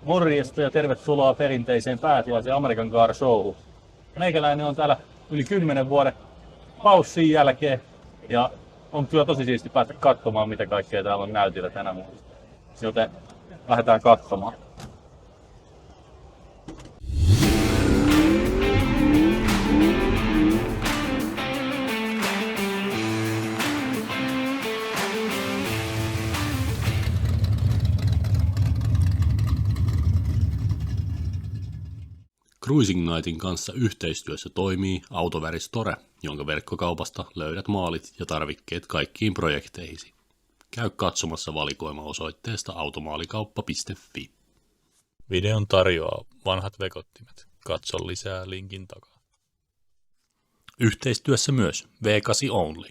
Morjesta ja tervetuloa perinteiseen pääsiäisen American Car Showhun. Meikäläinen on täällä yli 10 vuoden paussin jälkeen ja on kyllä tosi siisti päästä katsomaan, mitä kaikkea täällä on näytillä tänä vuonna. Joten lähdetään katsomaan. Cruising Nightin kanssa yhteistyössä toimii Autoväristore, jonka verkkokaupasta löydät maalit ja tarvikkeet kaikkiin projekteihisi. Käy katsomassa valikoima osoitteesta automaalikauppa.fi. Videon tarjoaa vanhat vekottimet. Katso lisää linkin takaa. Yhteistyössä myös V8 Only.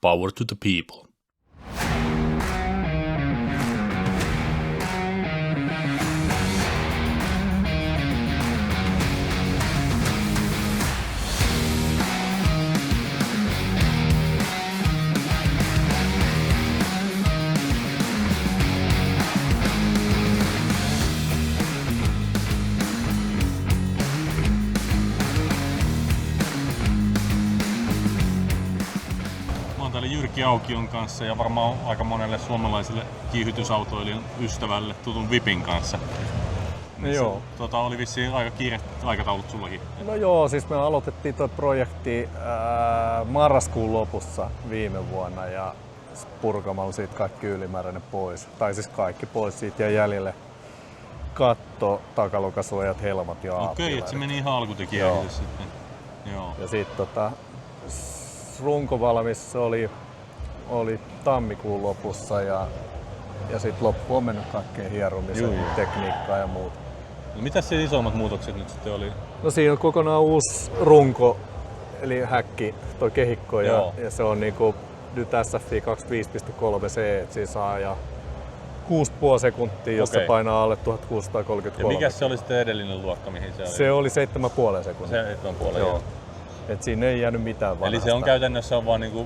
Power to the people. Jyrki Aukion kanssa ja varmaan aika monelle suomalaiselle kiihytysautoilijan ystävälle tutun Vipin kanssa. Niin joo. Oli vissiin aika kiire aikataulut sullakin. No joo, siis me aloitettiin tuo projekti marraskuun lopussa viime vuonna ja purkamalla siitä kaikki ylimääräinen pois. Tai siis kaikki pois siitä ja jäljelle katto, takalokasuojat, helmat ja aapilarit. Okei, että se meni ihan alkutekijäisesti sitten. Joo. Ja sitten runkovalmis oli tammikuun lopussa ja sitten loppu on mennyt kaikkeen hieromisen, tekniikkaa ja muuta. No mitäs se isommat muutokset nyt sitten oli? No siinä on kokonaan uusi runko, eli häkki, toi kehikko ja se on niinku nyt SFI 25.3C, että siinä saa ja 6,5 sekuntia, jos se painaa alle 1633. Ja mikä se oli sitten edellinen luokka, mihin se oli? Se oli 7,5 sekuntia. 7,5. Joo. Et siinä ei jäänyt mitään vanhasta. Eli se on käytännössä vaan niinku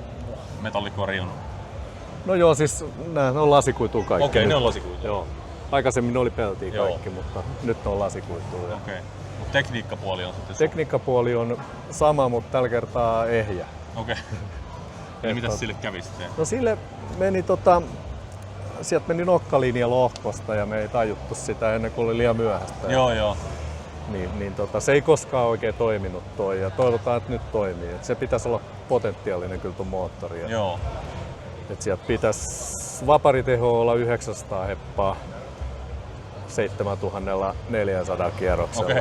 metallikorjun? No joo, siis nämä on lasikuitua kaikki. Okei, ne on lasikuitua. Joo. Aikaisemmin ne oli peltiä kaikki, mutta nyt ne on lasikuitua. Okei. Mutta tekniikkapuoli on sitten? Tekniikkapuoli on sama, mutta tällä kertaa ehjä. Okei. Eli mitäs sille kävi sitten? No sille meni sieltä meni nokkalinja lohkosta ja me ei tajuttu sitä ennen kuin oli liian myöhäistä. Joo. Se ei koskaan oikein toiminut toi ja toivotaan, että nyt toimii. Et se pitäisi olla potentiaalinen kyllä tuo moottori. Joo. Et sieltä pitäisi vapariteho olla 900 heppaa 7400 kierroksella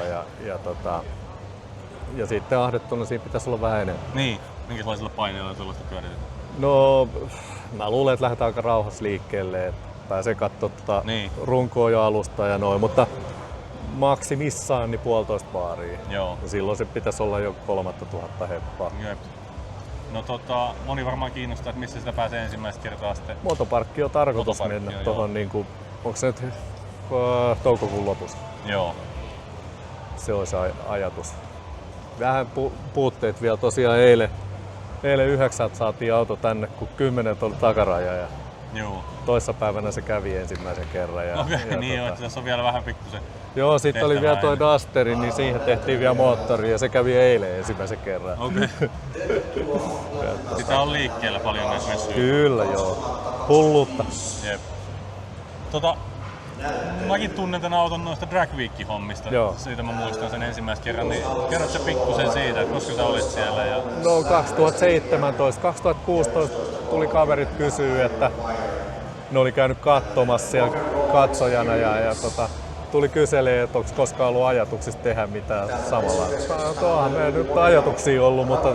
ja sitten ahdettuna siinä pitäisi olla vähän enemmän. Niin, minkälaisilla paineilla tuollaista pyöritetään? No, mä luulen, että lähdetään aika rauhassa liikkeelle, että pääsee katsomaan runkoa jo alusta ja noin, mutta maksimissaan niin 1,5 baaria. Joo. Ja silloin se pitäisi olla jo 3000 heppaa. Jep. No moni varmaan kiinnostaa, että missä sitä pääsee ensimmäistä kertaa sitten. Motoparkki on tarkoitus mennä tuohon niinku, onko se nyt toukokuun lopussa? Joo. Se olisi ajatus. Vähän puutteet vielä tosiaan eilen 9 saatiin auto tänne, kun 10 oli takaraja ja toissapäivänä se kävi ensimmäisen kerran. Tässä on vielä vähän pikkusen. Joo, sitten oli vielä toi Dusteri, niin siihen tehtiin vielä moottori ja se kävi eilen ensimmäisen kerran. Okei. Sitä on liikkeellä paljon näissä messuja. Kyllä joo. Hulluutta. Jep. Mäkin tunnen tämän auton noista Drag Week-hommista. Siitä mä muistan sen ensimmäistä kerran. Niin kerrot sä pikkusen siitä, että koska sä olit siellä? No 2017, 2016 tuli kaverit kysyä, että ne oli käynyt katsomassa siellä katsojana ja tuli kyselemään, että onko koskaan ollut ajatuksista tehdä mitään samalla. Tuohan meillä nyt ajatuksia ollut, mutta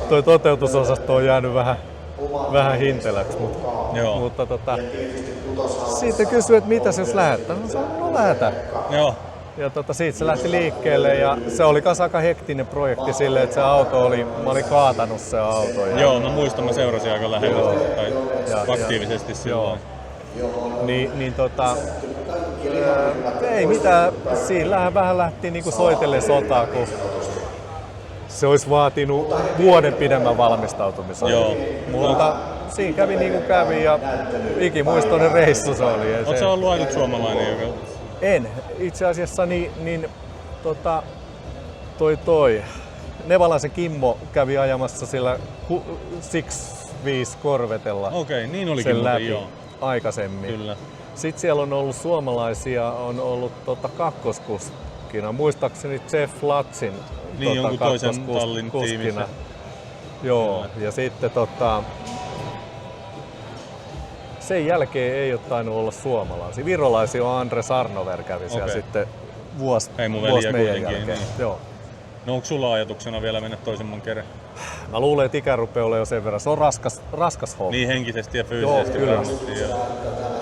toi toteutusosasto on jäänyt vähän hinteläksi. Mutta sitten kysyi, että mitä se jos lähdetään. No lähdetään. Joo. Ja siitä se lähti liikkeelle ja se oli kanssa aika hektinen projekti silleen, että se auto mä olin kaatanut se auto. Joo, mä muistan, mä seurasin aika lähellä aktiivisesti silloin. Ei mitään, siinä vähän lähtiin niinku soitellen sotaa, kun se olisi vaatinut vuoden pidemmän valmistautumisen. Mutta siinä kävi niin kuin kävi ja ikimuistoinen reissu se oli. Oletko sä ollut ainut suomalainen, joka En. Itse asiassa toi Nevalaisen Kimmo kävi ajamassa sillä 6-5 Corvetella Okei, niin olikin sen muuten, läpi joo. aikaisemmin. Kyllä. Sitten siellä on ollut suomalaisia, on ollut kakkoskuskina. Muistaakseni Jeff Latsin Niin, jonkun toisen tallin tiimissä. Joo, ja sitten sen jälkeen ei ole tainnut olla suomalaisia. Virolaisia on Andres Arnover kävi siellä Okei. sitten vuosi Heimuveliä meidän kuitenkin, jälkeen. niin. Joo. No onko sulla ajatuksena vielä mennä toisemman kerran? Mä luulen, että ikä rupeaa olemaan jo sen verran. Se on raskas homma. Niin henkisesti ja fyysisesti Joo, kyllä. varmasti. Ja...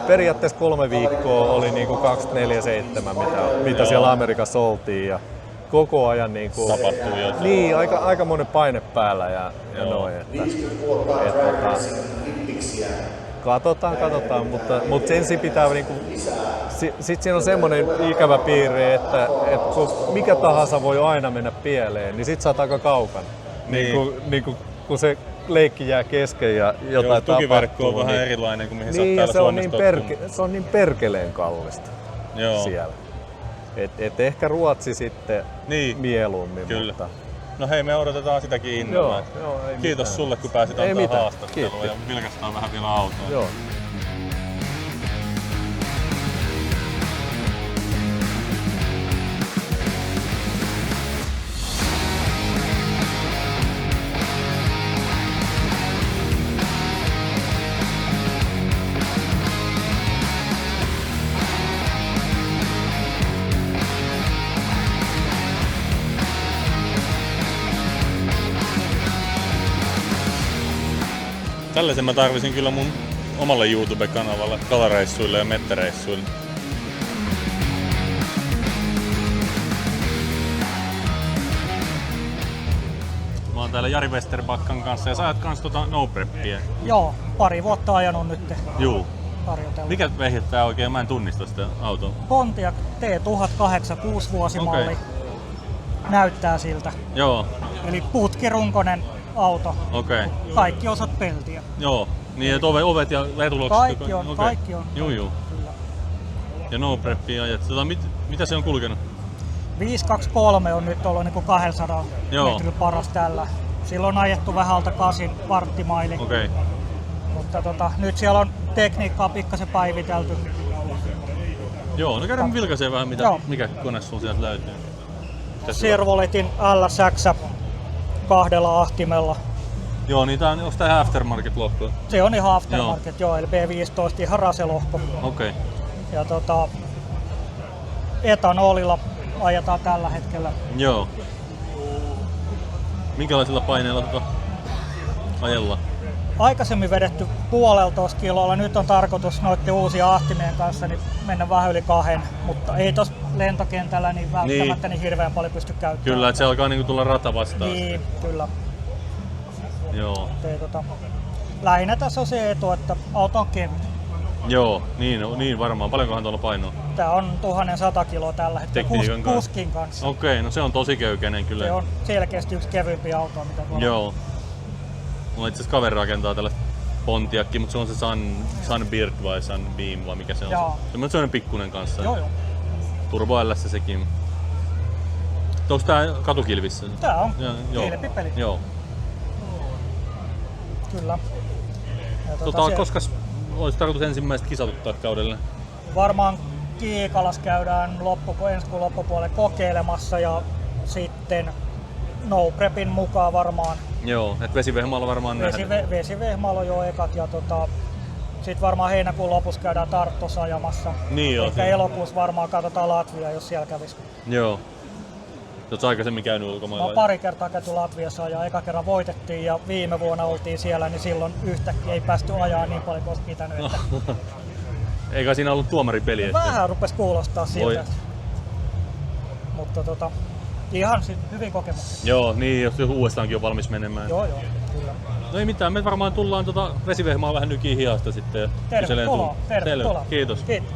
Periaatteessa 3 viikkoa oli niinku 24/7, mitä siellä Amerikassa oltiin. Ja koko ajan niinku, Tapahtuu jotain. Niin, aika monen paine päällä ja noin. Katsotaan, mutta ensin pitää niinku, sit siinä on semmoinen ikävä piirre, että kun mikä tahansa voi aina mennä pieleen, niin sit sä oot aika kaukana. Niin kun se leikki jää kesken ja jotain tukiverkko on tapahtuu, vähän erilainen kuin mihin niin, sä oot täällä Suomessa se on niin perkeleen kallista Joo. siellä. Et ehkä Ruotsi sitten mieluummin. Kyllä. Mutta... No hei, me odotetaan sitäkin innolla. Joo, ei Kiitos mitään. sulle, kun pääsit Ei antaa mitään. haastattelua Kiitos. ja vilkaistaan vähän vielä autoa. Joo. Tällaisen mä tarvisin kyllä mun omalle YouTube-kanavalle kalareissuille ja mettäreissuille. Mä oon täällä Jari Westerbackan kanssa ja sä ajat kans No Preppia. Joo, pari vuotta ajanut nyt Juu. harjoitella. Mikä vehje tää oikein? Mä en tunnista sitä autoa. Pontiac T1008 6-vuosimalli. Okei. Näyttää siltä. Joo, Eli putkirunkonen auto. okei. Kaikki osat peltiä. Joo. Niin, että ovet ja vetulokset. Kaikki on, okei. kaikki on. Juu. Kyllä. Ja No Preppia ajat. Mitä se on kulkenut? 523 on nyt ollut niin 200 Joo. metrillä paras tällä. Silloin on ajettu vähän alta 8 parttimaili. Okei. Mutta nyt siellä on tekniikkaa pikkasen päivitelty. Joo, no käydään vilkaisee vähän mikä kone sun sieltä löytyy. Servoletin LSX 2 ahtimella. Joo, niin tää onko tää aftermarket-lohko? Se on ihan aftermarket, joo, eli B15 ihan raselohko. Okei. Ja etanolilla ajetaan tällä hetkellä. Joo. Minkälaisilla paineilla ajellaan? Aikaisemmin vedetty 1,5 kilolla, nyt on tarkoitus noiden uusien ahtimien kanssa niin mennä vähän yli 2, mutta ei tuossa lentokentällä niin välttämättä niin hirveän paljon pysty käyttämään. Kyllä, että se alkaa niinku tulla rata vastaan. Niin, kyllä. Joo. Lähinnä tässä on se etu, että auto on kevyt. Joo, niin varmaan. Paljonkohan tuolla painoa? Tää on 1100 kiloa tällä hetkellä Tekniikan kanssa. kuskin kanssa. Okei, no se on tosi köykäinen kyllä. Se on selkeästi yksi kevyempi auto, mitä tuolla. Joo. Mulla itse asiassa kaveri rakentaa tällä Pontiacki, mutta se on se Sunbird vai Sunbeam vai mikä se on. Joo. Se on sellainen pikkunen kanssa. Joo. Turbo LS sekin. Onko tää katukilvissä? Tää on Joo. kilpipeli. Joo. Kyllä. Ja Koska olisi tarkoitus ensimmäiset kisat ottaa kaudelle? varmaan Kiikalas käydään ensi kuun loppupuolella kokeilemassa ja sitten No Prepin mukaan varmaan. Joo, että vesivehmaalla varmaan nähdään. Vesivehmaalla on jo ekat ja sitten varmaan heinäkuun lopussa käydään Tartossa ajamassa. Niin joo. Ehkä elokuussa varmaan katsotaan Latvia, jos siellä kävisi. Joo. Oletko aikaisemmin käynyt Mä ulkomailla? oon pari kertaa käyty Latviassa ja eka kerran voitettiin ja viime vuonna oltiin siellä, niin silloin yhtäkkiä ei päästy ajaa niin paljon kuin olisi pitänyt. Että Eikä siinä ollut tuomaripeli. Että... vähän rupesi kuulostaa siltä. Mutta ihan hyvin kokemuksia. Joo, niin jos uudestaankin on valmis menemään. Joo, kyllä. No ei mitään, me varmaan tullaan vesivehmaa vähän nykiin hihasta sitten. Tervetuloa. Selvä. Kiitos. Kiitos.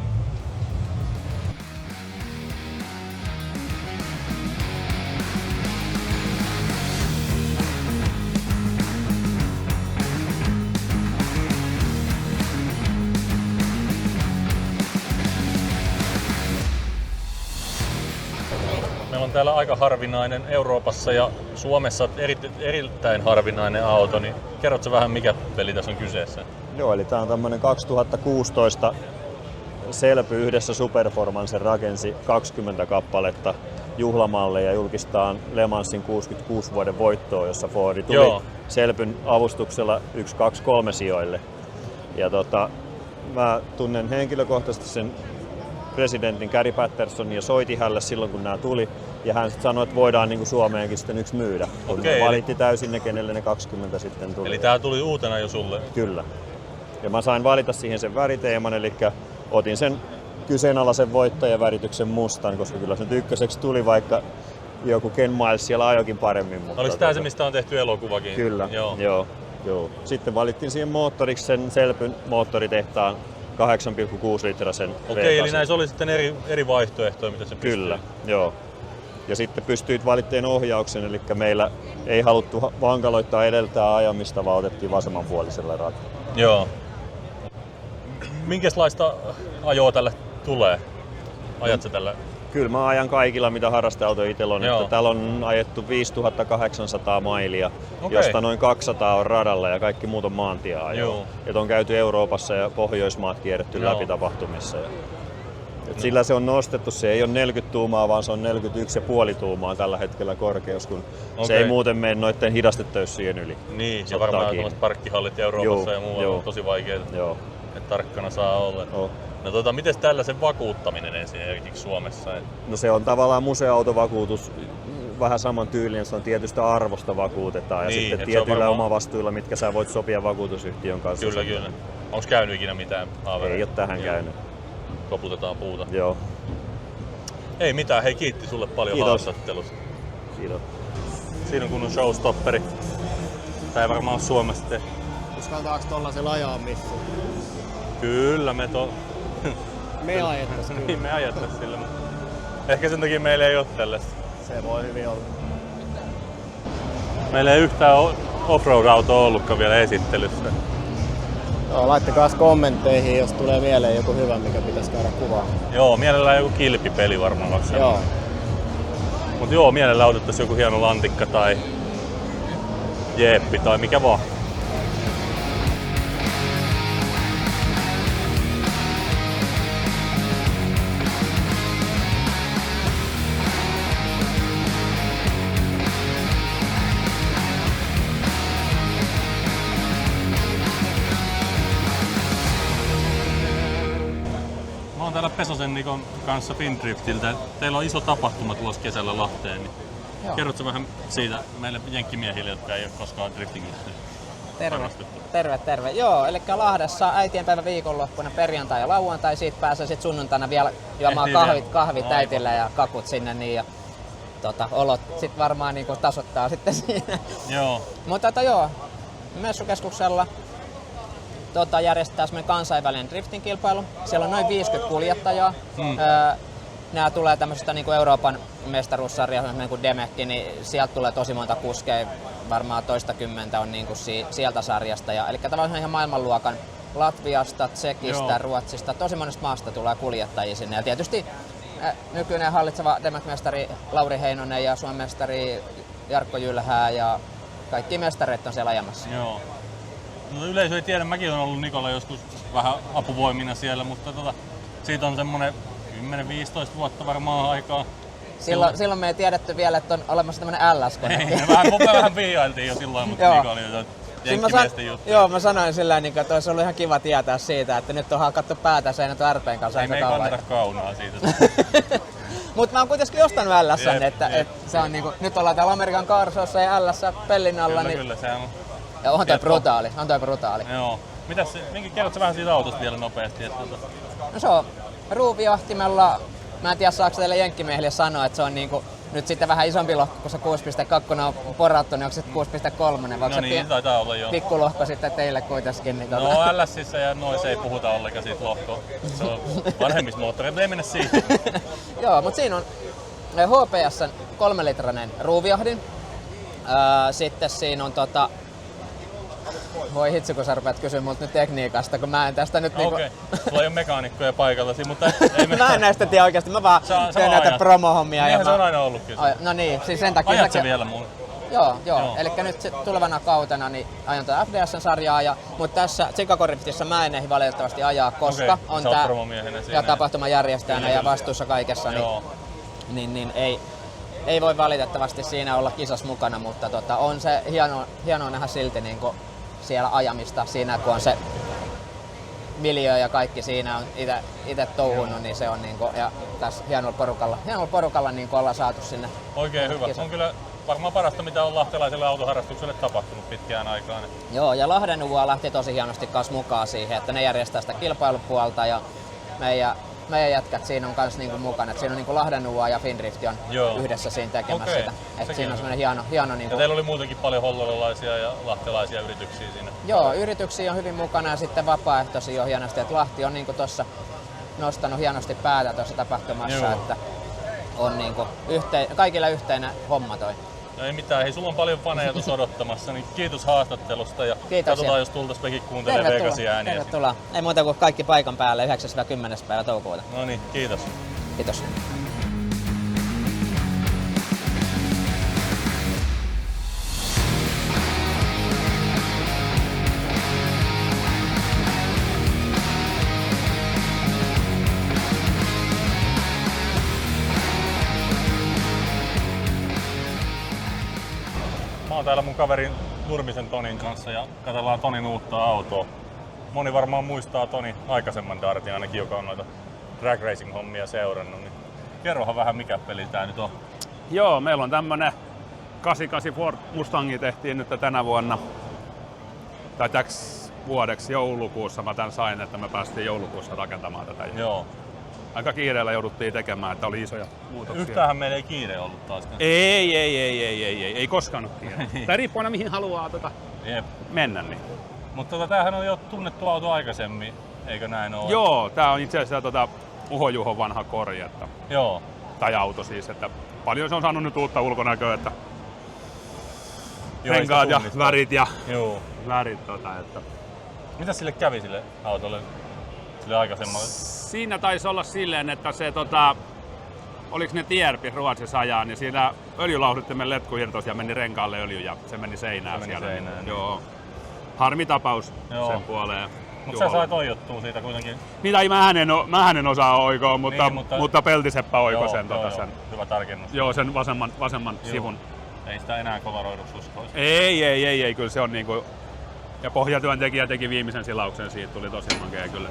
Meillä on täällä aika harvinainen Euroopassa ja Suomessa erittäin harvinainen auto, niin kerrotko vähän mikä peli tässä on kyseessä? Joo, eli tää on tämmönen 2016 Selpy yhdessä Superformancen rakensi 20 kappaletta juhlamalleja julkistaan Le Mansin 66 vuoden voittoon, jossa Fordi tuli Joo. Selpyn avustuksella 1, 2, 3 sijoille. Ja mä tunnen henkilökohtaisesti sen presidentin Gary Patterson ja soitin hänelle silloin kun nämä tuli. Ja hän sanoi, että voidaan niin kuin Suomeenkin sitten yksi myydä. Kun Okei, valitti täysin ne, kenelle ne 20 sitten tuli. Eli tää tuli uutena jo sulle? Kyllä. Ja mä sain valita siihen sen väriteeman, eli otin sen kyseenalaisen voittajavärityksen mustan, koska kyllä se nyt ykköseksi tuli, vaikka joku Ken Miles siellä ajokin paremmin. Mutta Oliko tää se, mistä on tehty elokuvakin? Kyllä, Joo. joo. Sitten valittiin siihen moottoriksi sen Selpyn moottoritehtaan 8,6 litrasen Okei, eli näissä oli sitten eri vaihtoehtoja, mitä se pystyy. Kyllä, joo. Ja sitten pystyit valitteen ohjauksen, eli meillä ei haluttu vankaloittaa edeltää ajamista, vaan otettiin vasemmanpuolisella radalla. Joo. Minkälaista ajoa tälle tulee? Ajat sä tällä? Kyllä mä ajan kaikilla, mitä harrasteauto itsellä on. Että täällä on ajettu 5800 mailia, josta noin 200 on radalla ja kaikki muut on maantieajoa. Et on käyty Euroopassa ja Pohjoismaat kierretty läpi tapahtumissa. Sillä se on nostettu, se ei ole 40 tuumaa, vaan se on 41,5 tuumaa tällä hetkellä korkeus, kun se ei muuten mene noiden hidastetöyssyjen yli. Niin, ja varmaan tällaiset parkkihallit Euroopassa ja muualla on tosi vaikeita. Joo. Että tarkkana saa olla. No miten tällaisen vakuuttaminen esimerkiksi Suomessa? No se on tavallaan museoautovakuutus, vähän saman tyylinen, se on tietystä arvosta vakuutetaan ja niin, sitten tietyillä omavastuilla, mitkä sä voit sopia vakuutusyhtiön kanssa. Kyllä. Onko käynyt ikinä mitään haavereita? Ei ole tähän käynyt. Koputetaan puuta. Joo. Ei mitään, hei kiitti sulle paljon haastattelusta. Kiitos. Siinä on kunnon showstopperi. Tää ei varmaan ole Suomessa tehty. Uskaltaako tollasella ajaa missään? Kyllä, me Me ajettais kyllä. Niin, me ajettais sillä, mutta ehkä sen takia meillä ei oo tällaista. Se voi hyvin olla. Meillä ei yhtään offroad-autoa ollutkaan vielä esittelyssä. Joo, laittakaa kommentteihin, jos tulee mieleen joku hyvä, mikä pitäisi käydä kuvaan. Joo, mielellään joku kilpipeli varmaan vaikka. Joo. Mut joo, mielellään otettaisiin joku hieno lantikka tai jeeppi tai mikä vaan. Täällä Pesosen Nikon kanssa Findriftiltä. Teillä on iso tapahtuma tulossa kesällä Lahteen. Niin kerrotko vähän siitä meille jenkkimiehille, jotka ei ole koskaan driftingillä Terve. Joo, eli Lahdessa äitienpäivä viikonloppuna perjantai ja lauantai. Siitä pääsee sitten sunnuntaina vielä juomaan kahvit äitille ja kakut sinne. Niin, ja, olot sitten varmaan niinku tasoittaa sitten siinä. Joo. Mutta joo, messukeskuksella järjestetään semmoinen kansainvälinen drifting-kilpailu. Siellä on noin 50 kuljettajaa. Nämä tulee tämmöisestä niin kuin Euroopan mestaruussarjasta, niin kuin Demekki, niin sieltä tulee tosi monta kuskeja. Varmaan toistakymmentä on niin kuin sieltä sarjasta. Eli tavallaan ihan maailmanluokan Latviasta, Tsekistä, Ruotsista, tosi monesta maasta tulee kuljettajia sinne. Ja tietysti nykyinen hallitseva Demek-mestari Lauri Heinonen ja Suomen mestari Jarkko Jylhää ja kaikki mestareet on siellä ajamassa. Joo. No, yleisö ei tiedä, mäkin olen ollut Nikolla joskus vähän apuvoimina siellä, mutta siitä on semmonen 10-15 vuotta varmaan aikaa. Silloin me ei tiedetty vielä, että on olemassa tämmönen LS-kone. Ei, me vähän viihailtiin jo silloin, mutta Niko oli jo jenkkimiesten juttu. Joo, mä sanoin sillä tavalla, että olisi ollut ihan kiva tietää siitä, että nyt on hakattu päätä seinät RPn kanssa aika kauan. Ei me ei kannata kaunaa siitä. Mutta mä oon kuitenkin ostanut LS:n, että se on niinku, nyt ollaan täällä Amerikan Car Showssa ja LS pellin alla. Kyllä, sehän on. Ja on toi brutaali. Joo. Kerrotko vähän siitä autosta vielä nopeasti? No se on ruuviahtimella. Mä en tiedä saako teille jenkkimiehille sanoa, että se on niinku nyt sitten vähän isompi lohko, kun se 6.2 on porattu, niin onko se 6.3? No niin, taitaa olla jo. Pikkulohko sitten teille kuitenkin. Niin No LSissä ja noissa ei puhuta ollenkaan siitä lohkoa. Se on vanhemmista moottoreita, ei mennä siihen. Joo, mutta siinä on HPS:n 3-litrainen ruuviohdin. Sitten siinä on Voi hitsi, kun sä rupeat kysyä multa nyt tekniikasta, kun mä en tästä nyt Okei, sulla ei ole mekaanikkoja paikalla, mutta ei me... Mä en näistä tiedä oikeesti, mä vaan teen näitä promohommia. Niinhän se on aina ollutkin. No niin, siis sen takia... Ajat sä vielä mulle? Joo. Eli nyt tulevana kautena niin ajan tätä FDS-sarjaa, mutta tässä Chicago Riftissä mä en ehdi valitettavasti ajaa, koska on tää ja tapahtumajärjestäjänä ja vastuussa kaikessa, niin ei voi valitettavasti siinä olla kisas mukana, mutta on se hienoa nähdä silti niin siellä ajamista siinä, kun on se miljö ja kaikki siinä on itse touhunut, niin se on ja tässä hienolla porukalla niin ollaan saatu sinne. Oikein hyvä. On kyllä varmaan parasta, mitä on lahtelaiselle autoharrastukselle tapahtunut pitkään aikaan. Joo, ja Lahden UA lähti tosi hienosti kanssa mukaan siihen, että ne järjestää sitä kilpailupuolta ja meidän jätkät siinä on kanssa niinku mukana. Et siinä on niinku Lahden UA ja Findrift on yhdessä siinä tekemässä sitä. Et siinä on semmoinen hieno niinku... Ja teillä oli muutenkin paljon hollolalaisia ja lahtelaisia yrityksiä siinä. Joo, yrityksiä on hyvin mukana ja sitten vapaaehtoisia on hienosti. Et Lahti on niinku tossa nostanut hienosti päätä tuossa tapahtumassa, että on niinku kaikilla yhteinen homma toi. No ei mitään, hei sulla on paljon faneja tuossa odottamassa, niin kiitos haastattelusta ja katsotaan jos tultais mekin kuuntelemaan Vegasin ääniä. Tervetuloa. Ei muuta kuin kaikki paikan päälle 9.–10. päivä toukokuuta. No niin, kiitos. Kiitos. Mä oon täällä mun kaverin Nurmisen Tonin kanssa ja katsellaan Tonin uutta autoa. Moni varmaan muistaa Tonin aikaisemman dartin ainakin, joka on noita drag racing hommia seurannut. Niin kerrohan vähän mikä peli tää nyt on. Joo, meillä on tämmönen 88 Ford Mustangi tehtiin nyt tänä vuonna. Tai täksi vuodeksi joulukuussa mä tän sain, että me päästiin joulukuussa rakentamaan tätä. Joo. Aika kiireellä jouduttiin tekemään, että oli isoja muutoksia. Yhtäänhän meillä ei kiire ollut taas. Ei koskaan ole kiire. Tai riippuu aina mihin haluaa mennä. Niin. Mutta tämähän on jo tunnettu auto aikaisemmin, eikö näin ole? Joo, tää on itse asiassa Uho Juhon vanha kori. Joo. Tai auto siis, että paljon se on saanut nyt uutta ulkonäköä, että renkaat ja värit ja värit. Että. Mitä sille kävi sille autolle, sille aikaisemmalle? Siinä taisi olla silleen, että se oliks ne Tierpi Ruotsissa ajaa, niin siinä öljylauhduttimen letku irtosi ja meni renkaalle öljy ja se meni seinään siellä. Seinään. Joo. Harmitapaus sen puoleen. Mutta sä sait oijottua siitä kuitenkin. Niitä ei mä en osaa oikoa, mutta Peltiseppä oiko sen. Joo. Hyvä tarkennus. Joo, sen vasemman sivun. Ei sitä enää kolaroiduksi uskoisi. Ei, kyllä se on niinku... Ja pohjatyöntekijä teki viimeisen silauksen, siitä tuli tosi makea kyllä.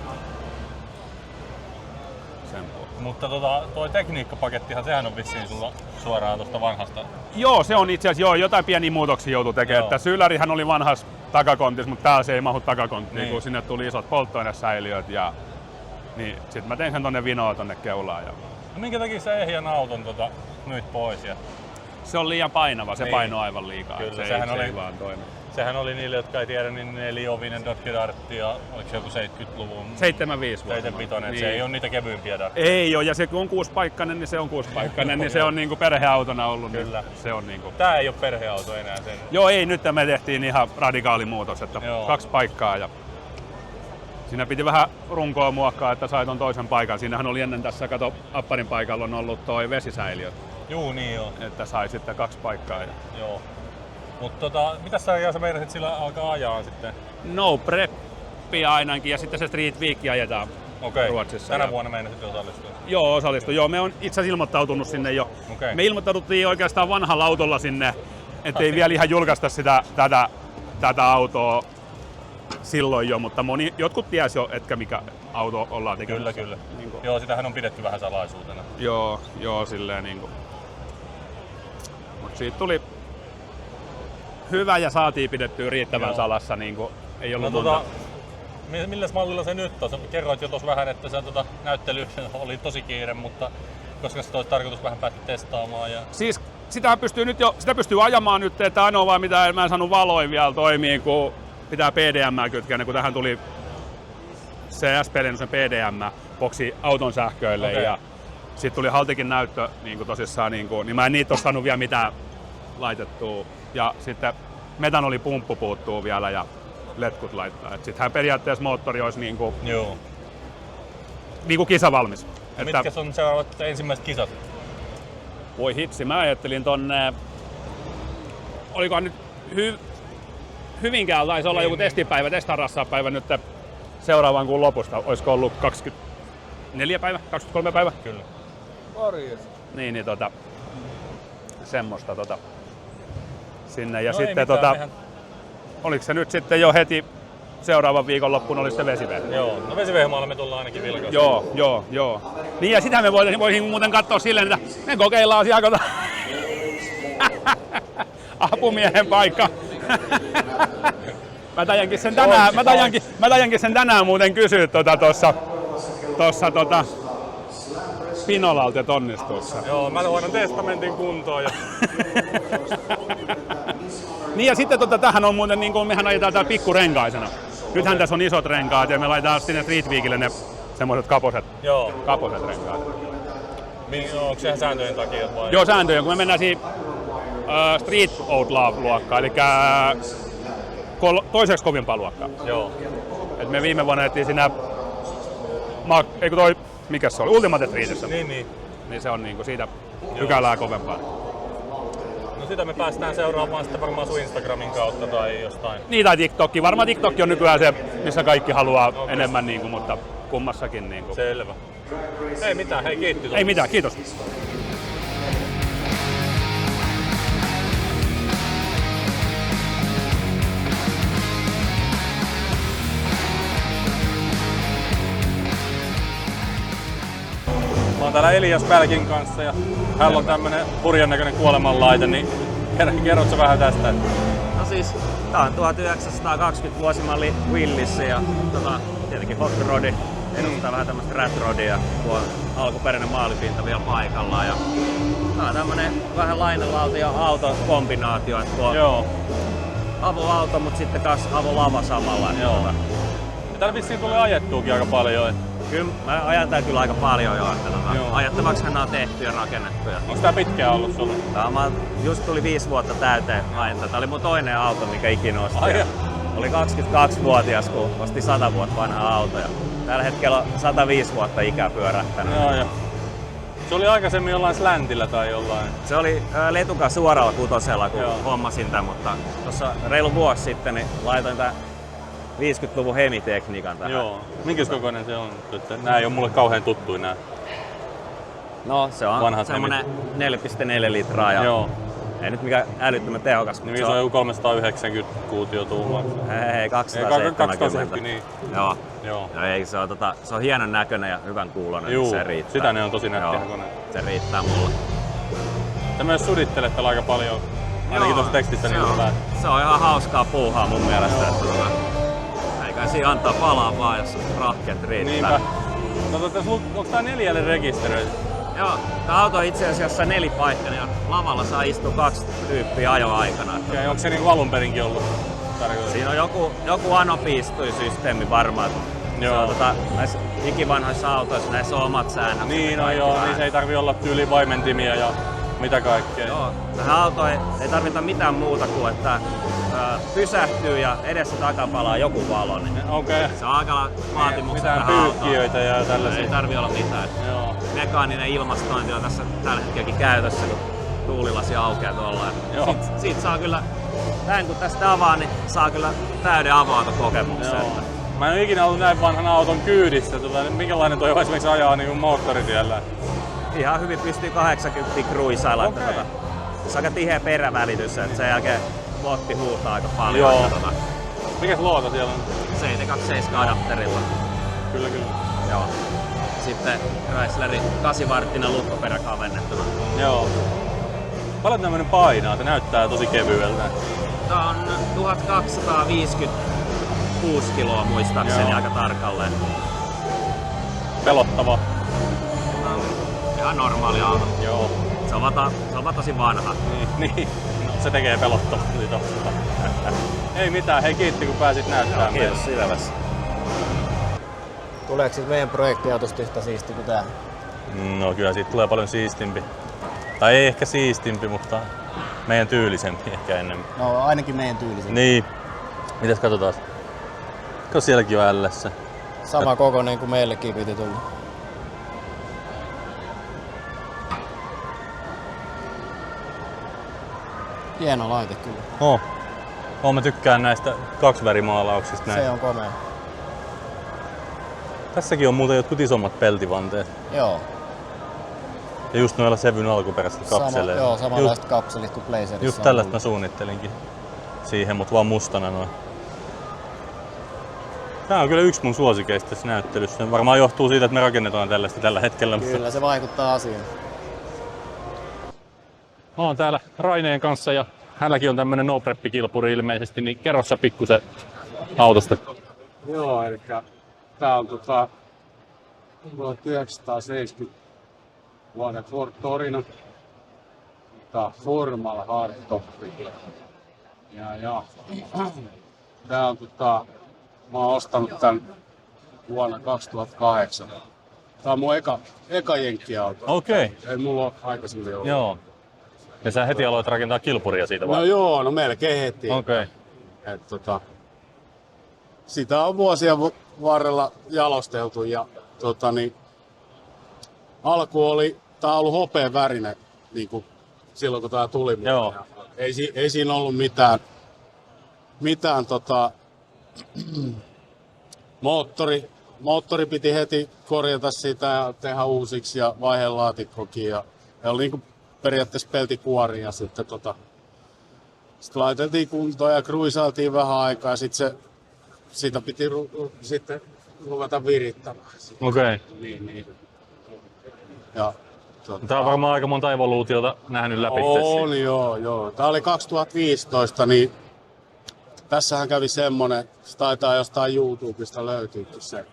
Mutta toi tekniikkapakettihan, sehän on vissiin sulla suoraan tuosta vanhasta. Joo, se on itse asiassa jotain pieniä muutoksia joutui tekemään. Että Sylärihän oli vanhassa takakontissa, mutta täällä se ei mahu takakonttiin, niin. Kun sinne tuli isot polttoainesäiliöt. Niin sit mä tein sen tonne vinoa tonne keulaan. No minkä takia sä ehjän auton nyt pois? Se on liian painava, se painoi aivan liikaa. Kyllä, se ei vaan toimi. Sehän oli niille, jotka ei tiedä, niin 4-ovinen Dodge Dart ja oliko se joku 70-luvun? 75, niin. Se ei ole niitä kevyimpiä dartteja. Ei ole, ja se kun on 6-paikkainen, niin se on 6-paikkainen, niin se on niinku perheautona ollut. Kyllä. Niin se on niinku... Tää ei ole perheauto enää sen. Joo, ei, nyt me tehtiin ihan radikaali muutos, että 2 paikkaa ja siinä piti vähän runkoa muokkaa, että sai ton toisen paikan. Siinähän oli ennen tässä, kato, apparin paikalla on ollut toi vesisäiliö. Juu, niin joo. Että sai sitten 2 paikkaa. Joo. Mutta mitäs sä meinasit sillä alkaa ajaa sitten? No preppi ainakin ja sitten se Street Week ajetaan Ruotsissa. Tänä vuonna meinasit osallistua? Joo, osallistuin. Joo, me on itse asiassa ilmoittautunut sinne jo. Me ilmoittauduttiin oikeastaan vanhalla autolla sinne, ettei vielä ihan julkaista tätä autoa silloin jo, mutta jotkut tiesi jo, että mikä auto ollaan tekemässä. Kyllä. Joo, sitähän on pidetty vähän salaisuutena. Joo, silleen niinku. Mut siitä tuli hyvä ja saatiin pidettyä riittävän salassa, niinku ei ollut monta. Milläs mallilla se nyt on? Sä kerroit jo tuossa vähän, että se näyttely oli tosi kiire, mutta koska se olisi tarkoitus vähän päästä testaamaan. Siis sitä pystyy ajamaan nyt, että ainoa vaan mitä mä en saanut valoin vielä toimii, kun pitää PDM:ää kytkeä, kun tähän tuli se SP-lennuksen PDM-boksi auton sähköille ja sitten tuli Haltikin näyttö niin tosissaan, niin mä en niitä ole saanut vielä mitään laitettua. Ja sitten metanolipumppu puuttuu vielä ja letkut laittaa. Sittenhän periaatteessa moottori olisi niinku kisavalmis. Mitkä on seuraavat ensimmäiset kisat? Voi hitsi, mä ajattelin tonne, olikohan nyt Hyvinkäällä taisi olla joku testipäivä, testarassapäivä nyt seuraavan kuun lopusta. Olisiko ollut 24 päivä, 23 päivä? Kyllä. Niin semmoista sinne. Ja No sitten mehän... oliko se nyt sitten jo heti seuraavan viikonloppuun oli se vesivehde? Joo, no vesivehmaalla me tullaan ainakin vilkasta. Joo. Niin ja sitähän me voisin muuten katsoa silleen, että me kokeillaan siellä apumiehen paikka. Mä tajankin sen tänään muuten kysyä tuossa Pinolalta, että onnistuussa. Joo, mä hoidan testamentin kuntoon. Ja... Niin ja sitten tähän on muuten, niin kuin mehän ajetaan täällä pikkurenkaisena. Nythän tässä on isot renkaat ja me laitetaan sinne Street Weekille ne semmoiset kaposet renkaat. Onko se sääntöjen takia vai? Joo, sääntöjen, kun me mennään siihen Street Outlaw-luokkaan, eli toiseksi kovimpaa luokkaa. Joo. Et me viime vuonna ettiin siinä, mikä se oli, Ultimate Streetissä. Niin. Niin se on niinku siitä pykälää kovempaa. No sitä me päästään seuraamaan sitten varmaan sun Instagramin kautta tai jostain. Niin tai TikTokki. Varmaan TikTokki on nykyään se, missä kaikki haluaa enemmän, niinku, mutta kummassakin. Niinku. Selvä. Ei mitään, hei kiitos. Ei mitään, kiitos. Mä oon täällä Elias Pälkin kanssa ja hänellä on tämmönen hurjan näköinen kuolemanlaite, niin kerrotko vähän tästä? No siis, tää on 1920 vuosimalli Willys ja tietenkin hot rodi. Edustaa vähän tämmöstä rat rodia, tuo alkuperäinen maalipinta vielä paikallaan. Ja tää on tämmönen vähän lainelauta ja autokombinaatio, että tuo avoauto, mut sitten kas avolava samalla. Joo. Täällä vissiin tulee ajettuukin aika paljon. Kyllä, mä ajan tää kyllä aika paljon jo. Ajattavaksihan nää on tehty ja rakennettu. Onko tää pitkään ollut sulla? Just tuli 5 vuotta täyteen ajantaa. Tää oli mun toinen auto, mikä ikinä ostin. Oli 22-vuotias, kun osti 100 vuotta vanha auto. Ja tällä hetkellä on 105 vuotta ikää pyörähtänyt. Joo. Se oli aikaisemmin jollain släntillä tai jollain? Se oli Letukan suoralla kutosella, kun hommasin tämän, mutta tuossa reilu vuosi sitten niin laitoin tämän 50-luvun Hemi-tekniikan tähän. Joo. Minkäs kokoinen se on? Nää ei ole mulle kauhean tuttuja nää. No se on semmonen 4,4 litraa ja ei nyt mikään älyttömän tehokas. Niin se on joku 390 kuutiotuumaa. Ei, 270. Niin. Joo. Ei, se on hienon näköinen ja hyvän kuuloinen, niin se riittää. Sitä ne on tosi nättiä koneet. Se riittää mulle. Te myös sudittelette aika paljon, ainakin tuossa tekstissä niin se on ihan hauskaa puuhaa mun mielestä. Eikä siinä antaa palaa vaan, jos rahkeet riittää. Niinpä. No, onko tää 4 rekisteröity? Joo, tää auto on itse asiassa 4-paikkainen ja lavalla saa istua 2 tyyppiä ajoaikana. Okei, onko se niinku alun perinkin ollut tarkoitus? Siinä on joku anopiistuisysteemi varmaan. Se on näissä ikivanhoissa autoissa näissä on omat säännöt. Niin se ei tarvi olla tyyli vaimentimia ja mitä kaikkea. Joo, tähän autoon ei tarvita mitään muuta kuin että pysähtyy ja edessä takapalaa joku valo. Niin se on aika vaatimukset tähän autoon. Mitään pyykkiöitä ja tällaisia. Ei tarvi olla mitään. Joo. Mekaaninen ilmastointi on tässä tällä hetkelläkin käytössä, kun tuulilasi aukeaa tuolla. Siitä saa kyllä, näin kun tästä avaa, niin saa kyllä täyden avoautokokemuksen. Mä en ole ikinä ollut näin vanhan auton kyydissä. Minkälainen toi on esimerkiksi ajaa niin moottoritiellä? Ihan hyvin pystyy 80 kruisailla. Se on aika tiheä perävälitys, että sen jälkeen botti huutaa aika paljon. Mikäs luota siellä on? 727 adapterilla. Kyllä. Joo. Sitten Chryslerin 8-varttinen lukkoperä kavennettuna. Joo. Paljon tämmönen painaa? Se näyttää tosi kevyeltä. Tää on 1256 kiloa muistaakseni aika tarkalleen. Pelottava. Ihan normaali auto. Joo. Se on vaan tosi vanha. Niin. No, se tekee pelottavasti tosta. Ei mitään, hei kiitti kun pääsit näyttämään. Kiitos Silvässä. Tuleeko siis meidän projektiautosta yhtä siisti kuin tää? No kyllä siitä tulee paljon siistimpi. Tai ei ehkä siistimpi, mutta meidän tyylisempi ehkä enemmän. No ainakin meidän tyylisempi. Niin. Mitäs katsotaan? sielläkin on LS. Sama kokoinen kuin meillekin piti tulla. Hieno laite kyllä. Mä tykkään näistä kaksivärimaalauksista. Se on komea. Tässäkin on muuten jotkut isommat peltivanteet. Joo. Ja just noilla Sevyn alkuperäisillä kapseleilla. Joo, samanlaiset kapselit kuin Blazerissa. Just tällaista mä suunnittelinkin siihen, mutta vaan mustana noin. Tää on kyllä yksi mun suosikeista tässä näyttelyssä. Varmaan johtuu siitä, että me rakennetaan tällaista tällä hetkellä. Kyllä se vaikuttaa asiaan. Mä oon täällä Raineen kanssa ja hänelläkin on tämmönen no-prep-kilpuri ilmeisesti, niin kerro sä pikkusen autosta. Joo, eli tää on 1970 vuoden Ford Torino. Tää on Formal Hardtop. Ja tää on mä oon ostanut tän vuonna 2008. Tää on mun eka jenkkiauto. Okei. Ei mulla ole aikaisemmin ollut. Joo. Ja sä heti aloit rakentaa kilpuria siitä vai? No joo, no melkein heti. Okei. Sitä on vuosien varrella jalosteltu ja alku oli, tää on ollut hopean värinen niin kuin silloin kun tää tuli. Joo. Ei siinä ollut mitään moottori piti heti korjata sitä ja tehdä uusiksi ja vaihdelaatikkokin ja oli niin kuin periaatteessa peltikuori ja sitten sit laiteltiin kuntoon ja kruisailtiin vähän aikaa ja sitä piti sitten ruveta virittämään. Okei. Niin. Ja, Tää on varmaan aika monta evoluutiota nähnyt läpi. On joo. Tää oli 2015, niin tässähän kävi semmonen, se taitaa jostain YouTubesta löytyykin se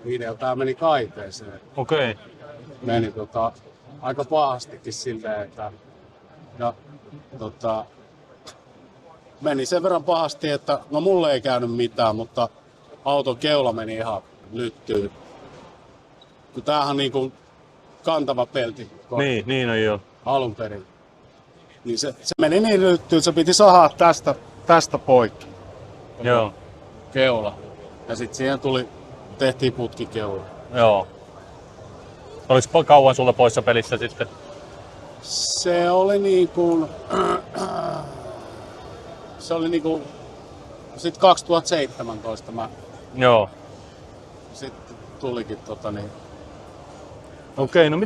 video. Tää meni kaiteeseen. Okei. Meni aika pahastikin silleen, että meni sen verran pahasti, että no mulle ei käynyt mitään, mutta auton keula meni ihan lyttyyn. Kun tämähän on niinku kantava pelti. Niin on joo. Alun perin. Niin se meni niin lyttyyn, se piti sahaa tästä poikki. Joo. Keula. Ja sit siihen tehtiin putkikeula. Joo. Oliko kauan sulla poissa pelissä sitten? Se oli sit 2017 Joo. Sitten tulikin Okei, no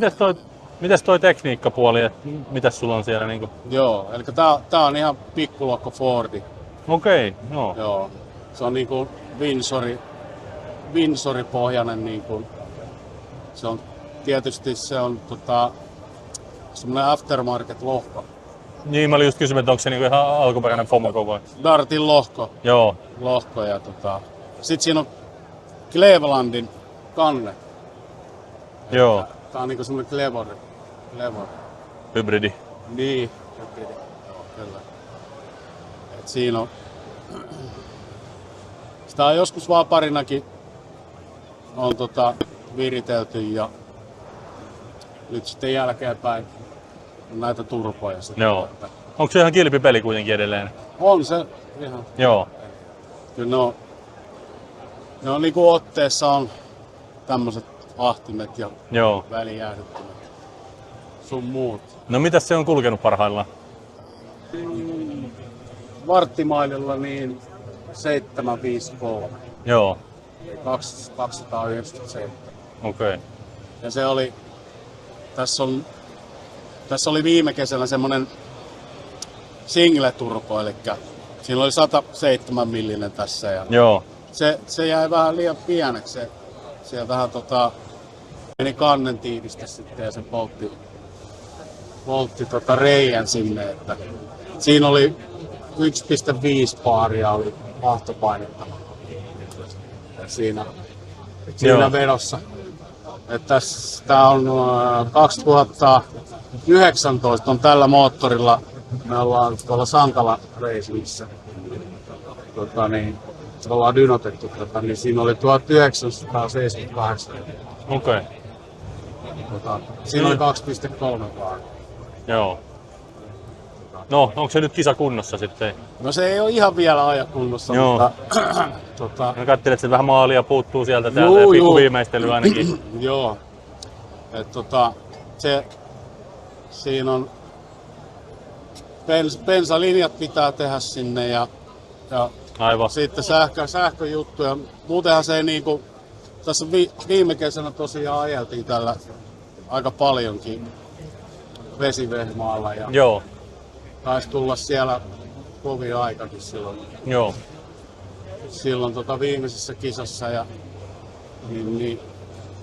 mitäs toi tekniikkapuoli, että mitäs sulla on siellä niinku? Joo, eli tää on ihan pikkulohko Fordi. Okei, no. Joo. Se on niinku Windsori-pohjainen niinku. Se on tietysti semmonen aftermarket-lohko. Niin, mä olin just kysynyt, että onko se niinku ihan alkuperäinen Fomoco vai? Dartin lohko. Joo. Lohko ja sit siinä on Clevelandin kanne. Joo. Tää on niinku semmonen Clevor. Hybridi. Niin, hybridi. Joo, kyllä. Et siinä on. Sitä on joskus vaan parinakin on viritelty ja nyt sitten jälkeenpäin on näitä turpoja sitten. Joo. Onko se ihan kilpipeli kuitenkin edelleen? On se ihan. Joo. Kyllä ne on niinku otteessa on tämmöset ahtimet ja välijäähdyttimet. Sun muut. No mitäs se on kulkenut parhaillaan? Varttimaililla niin 753. Joo. 297. Okei. Ja se oli, tässä oli viime kesänä semmonen single turbo, eli siinä oli 107 millinen tässä ja Joo. se jäi vähän liian pieneksi. Se vähän meni kannen tiivistä sitten ja se poltti reijän sinne, että siinä oli 1,5 baaria oli vahtopainetta siinä vedossa. Että tää on 2019 on tällä moottorilla, me ollaan tuolla Sankala Racingissa. Ollaan dynotettu niin siinä oli 1978. Okei. Siinä oli 2,3 baaria. Joo. No, onko se nyt kisakunnossa sitten? No se ei ole ihan vielä ajakunnossa, Joo. mutta Mä katselin, että se vähän maalia puuttuu sieltä täältä ja pikku viimeistely ainakin. Joo. Siinä on bensalinjat pitää tehdä sinne ja Aivan. sitten sähköjuttuja. Muutenhan se ei niinku, tässä viime kesänä tosiaan ajeltiin tällä aika paljonkin vesivehmaalla ja Joo. taisi tulla siellä kovia aikakin silloin. Joo. Silloin viimeisessä kisassa ja niin,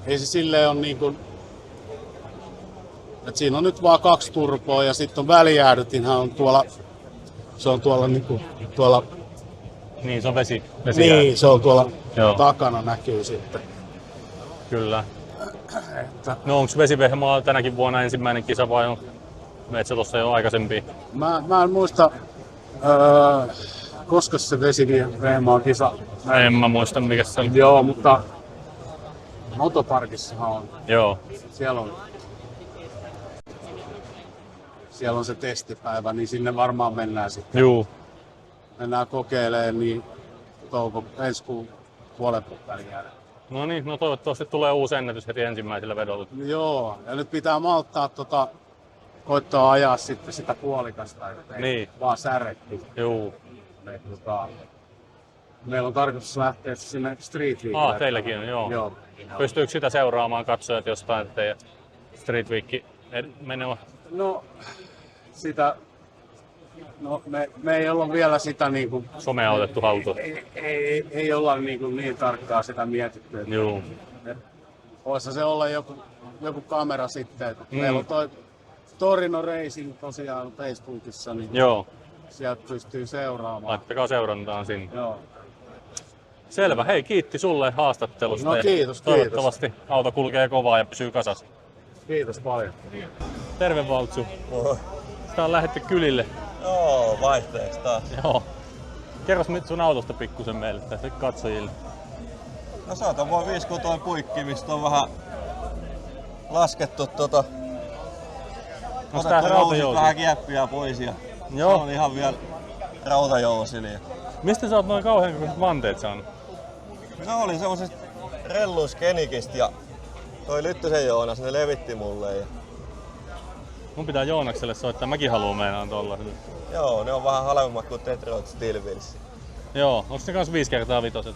ei se silleen on niinku, että siinä on nyt vaan 2 turboa ja sitten on välijäädytinhän on tuolla, se on tuolla niinku tuolla. Niin, se on vesi. Niin, se on tuolla Joo. takana näkyy sitten. Kyllä. No onko vesivehmaa tänäkin vuonna ensimmäinen kisa vai on metsä tuossa jo aikaisempi? Mä en muista, koska se vesivehmaa kisa. En mä muista mikä se oli. Joo, mutta motoparkissahan on. Joo. Siellä on se testipäivä, niin sinne varmaan mennään sitten. Juu. Mennään kokeilemaan niin ensi kuun puolen välin jälkeen. No niin, no toivottavasti tulee uusi ennätys heti ensimmäisellä vedolla. Joo, ja nyt pitää malttaa koittaa ajaa sitten sitä puolikasta, ettei Niin. vaan särretty. Juu. Meillä on tarkoitus lähteä sinne Street Weekille. Teilläkin on, joo. Joo. Pystyykö sitä seuraamaan katsojat jostain, ettei Street Week menee? No, me ei olla vielä sitä niinku... Somea otettu haltuun. Ei olla niin tarkkaa sitä mietitty. Joo. Voisi se olla joku kamera sitten. Meillä on toi Torino Racing tosiaan Facebookissa, niin Joo. sieltä pystyy seuraamaan. Laittakaa seurantaan sinne. Joo. Selvä, hei kiitti sulle haastattelusta. No kiitos, Toivottavasti auto kulkee kovaa ja pysyy kasassa. Kiitos paljon. Terve Valtsu. Sitä on lähdetty kylille. Joo, vaihteeksi taas. Joo. Kerros nyt sun autosta pikkusen meille tässä katsojille. No se on tommoinen 5-kutoinen puikki, mistä on vähän laskettu otettu jousit vähän kieppiä pois ja Joo. se on ihan vielä rautajousili. Mistä sä oot noin kauhean kokoiset vanteet saanut? Ne oli semmosesta relluiskenikistä ja toi Lyttysen Joonas, ne levitti mulle. Ja... Mun pitää Joonakselle soittaa, mäkin haluun meinaan tolla. Joo, ne on vähän halvemmat kuin Detroit Steel Wheels. Joo, onks ne kans 5x5?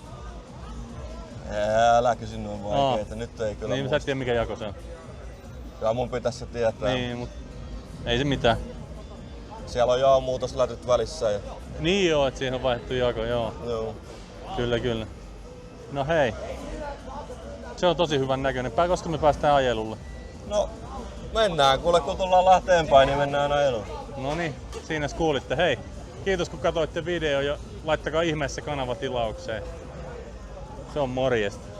Älä kysy noin vaikeeta, nyt ei kyllä Niin, sä et tiedä mikä jako se on. Kyllä mun pitäisi se tietää. Niin, mut ei se mitään. Siellä on jaonmuutoslätyt välissä. Ja... Niin joo, et siihen on vaihdettu jako, joo. Joo. Kyllä. No hei. Se on tosi hyvän näköinen. Koska me päästään ajelulle? No, mennään. Kuule, kun tullaan Lahteen päin, niin mennään ajeluun. No niin, siinä kuulitte. Hei, kiitos kun katsoitte video ja laittakaa ihmeessä kanava tilaukseen. Se on morjesta.